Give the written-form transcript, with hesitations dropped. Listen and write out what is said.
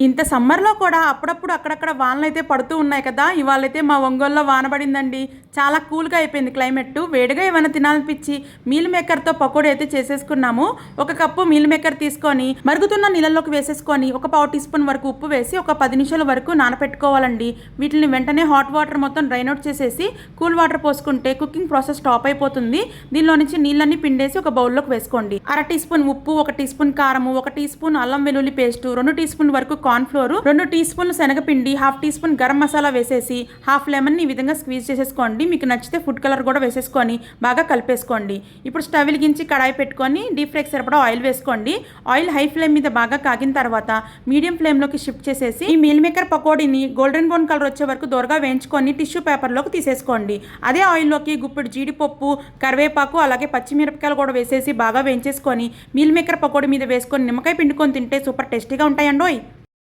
ఇంత సమ్మర్లో కూడా అప్పుడప్పుడు అక్కడక్కడ వానలైతే పడుతూ ఉన్నాయి కదా. ఇవాళైతే మా ఒంగోలులో వాన పడిందండి. చాలా కూల్గా అయిపోయింది క్లైమేట్. వేడిగా ఏమైనా తినాలనిపించి మీల్ మేకర్తో పకోడీ అయితే చేసేసుకున్నాము. ఒక కప్పు మీల్ మేకర్ తీసుకొని మరుగుతున్న నీళ్ళలోకి వేసేసుకొని ఒక పావు టీ స్పూన్ వరకు ఉప్పు వేసి ఒక 10 నిమిషాల వరకు నానపెట్టుకోవాలండి. వీటిని వెంటనే హాట్ వాటర్ మొత్తం డ్రైన్ అవుట్ చేసేసి కూల్ వాటర్ పోసుకుంటే కుకింగ్ ప్రాసెస్ స్టాప్ అయిపోతుంది. దీనిలో నుంచి నీళ్ళన్నీ పిండేసి ఒక బౌల్లోకి వేసుకోండి. అర టీ స్పూన్ ఉప్పు, 1 టీ స్పూన్ కారము, 1 టీ స్పూన్ అల్లం వెల్లుల్లి పేస్టు, 2 టీ స్పూన్ వరకు కార్న్ ఫ్లోర్, 2 టీ స్పూన్లు శనగపిండి, 1/2 టీ స్పూన్ గరం మసాలా వేసేసి హాఫ్ లెమన్ ఈ విధంగా స్క్వీజ్ చేసేసుకోండి. మీకు నచ్చితే ఫుడ్ కలర్ కూడా వేసేసుకొని బాగా కలిపేసుకోండి. ఇప్పుడు స్టవ్ వెలిగించి కడాయి పెట్టుకొని డీప్ ఫ్రైకి సరిపడా ఆయిల్ వేసుకోండి. ఆయిల్ హై ఫ్లేమ్ మీద బాగా కాగిన తర్వాత మీడియం ఫ్లేమ్లోకి షిఫ్ట్ చేసేసి ఈ మీల్ మేకర్ పకోడీని గోల్డెన్ బ్రౌన్ కలర్ వచ్చే వరకు దూరగా వేయించుకొని టిష్యూ పేపర్లోకి తీసేసుకోండి. అదే ఆయిల్లోకి గుప్పెడు జీడిపప్పు, కరివేపాకు, అలాగే పచ్చిమిరపకాయలు కూడా వేసేసి బాగా వేయించేసుకొని మీల్ మేకర్ పకోడీ మీద వేసుకొని నిమ్మకాయ పిండుకొని తింటే సూపర్ టేస్టీగా ఉంటాయండోయ్.